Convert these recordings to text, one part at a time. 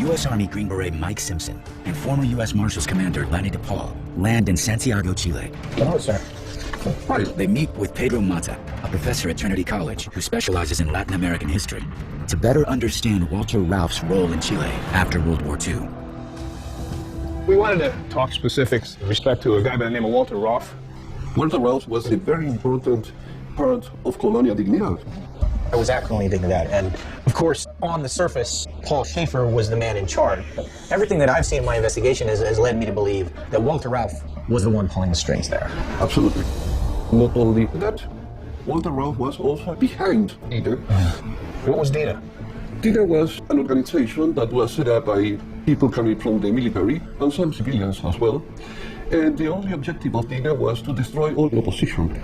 U.S. Army Green Beret Mike Simpson and former U.S. Marshals Commander Lanny DePaul land in Santiago, Chile. Hello, sir. Hi. They meet with Pedro Mata, a professor at Trinity College who specializes in Latin American history, to better understand Walter Rauff's role in Chile after World War II. We wanted to talk specifics with respect to a guy by the name of Walter Rauff. Walter Rauff was a very important part of Colonia Dignidad. I was actually thinking that, and of course, on the surface, Paul Schaefer was the man in charge. Everything that I've seen in my investigation has led me to believe that Walter Rauff was the one pulling the strings there. Absolutely. Not only that, Walter Rauff was also behind Dina. What was Dina? Dina was an organization that was set up by people coming from the military and some civilians as well. And the only objective of Dina was to destroy all opposition.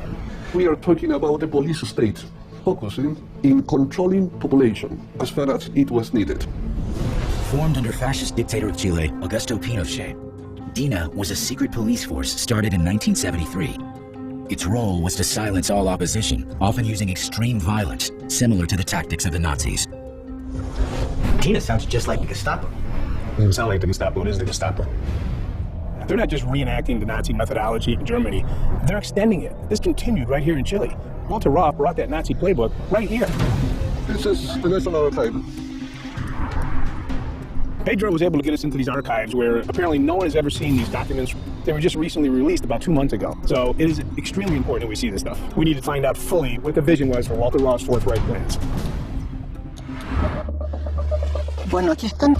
We are talking about the police state, focusing in controlling population as far as it was needed. Formed under fascist dictator of Chile, Augusto Pinochet, Dina was a secret police force started in 1973. Its role was to silence all opposition, often using extreme violence, similar to the tactics of the Nazis. Dina sounds just like the Gestapo. It doesn't sound like the Gestapo, it is the Gestapo. They're not just reenacting the Nazi methodology in Germany, they're extending it. This continued right here in Chile. Walter Rauff brought that Nazi playbook right here. This is the National Archive. Pedro was able to get us into these archives where apparently no one has ever seen these documents. They were just recently released about 2 months ago. So it is extremely important that we see this stuff. We need to find out fully what the vision was for Walter Rauff's Fourth Reich plans. Bueno, aquí están.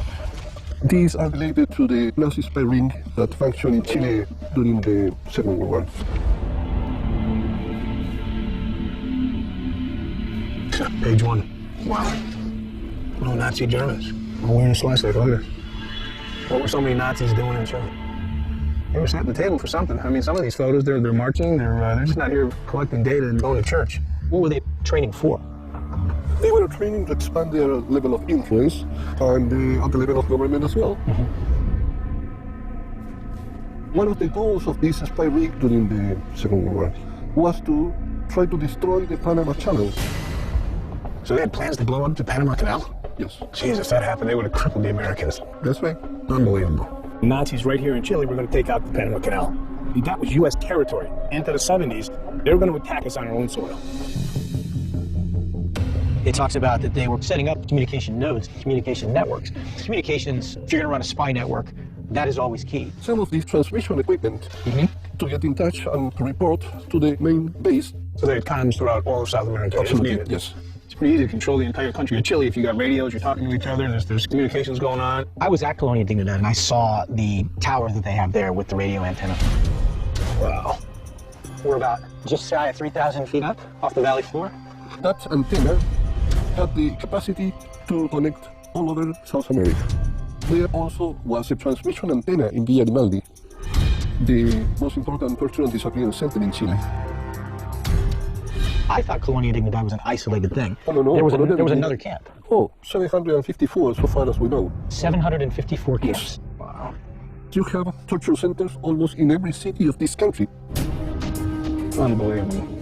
These are related to the Nazi spy ring that functioned in Chile during the Second World War. Page 1. Wow. No Nazi Germans. All wearing a swastika. Look at this. What were so many Nazis doing in Chile? They were setting the table for something. I mean, some of these photos, they're marching. They're just not here collecting data and going to church. What were they training for? They were training to expand their level of influence and at the level of government as well. One of the goals of this spy ring during the Second World War was to try to destroy the Panama Channel. So they had plans to blow up the Panama Canal? Yes. Jeez, if that happened, they would have crippled the Americans. That's right. Unbelievable. Nazis right here in Chile were going to take out the Panama Canal. And that was U.S. territory. Into the 70s, they were going to attack us on our own soil. It talks about that they were setting up communication nodes, communication networks. Communications, if you're going to run a spy network, that is always key. Some of this transmission equipment to get in touch and to report to the main base. So they had comms throughout all of South America. Absolutely, yes. It's pretty easy to control the entire country of Chile if you got radios, you're talking to each other, there's communications going on. I was at Colonia Dignidad and I saw the tower that they have there with the radio antenna. Wow. We're about just shy of 3,000 feet up off the valley floor. That antenna had the capacity to connect all over South America. There also was a transmission antenna in Villa Grimaldi, the most important torture and disappearance center in Chile. I thought Colonia Dignidad was an isolated thing. Oh, no. There was another camp. Oh, 754 so far as we know. 754 camps. Yes. Wow. You have torture centers almost in every city of this country. Unbelievable.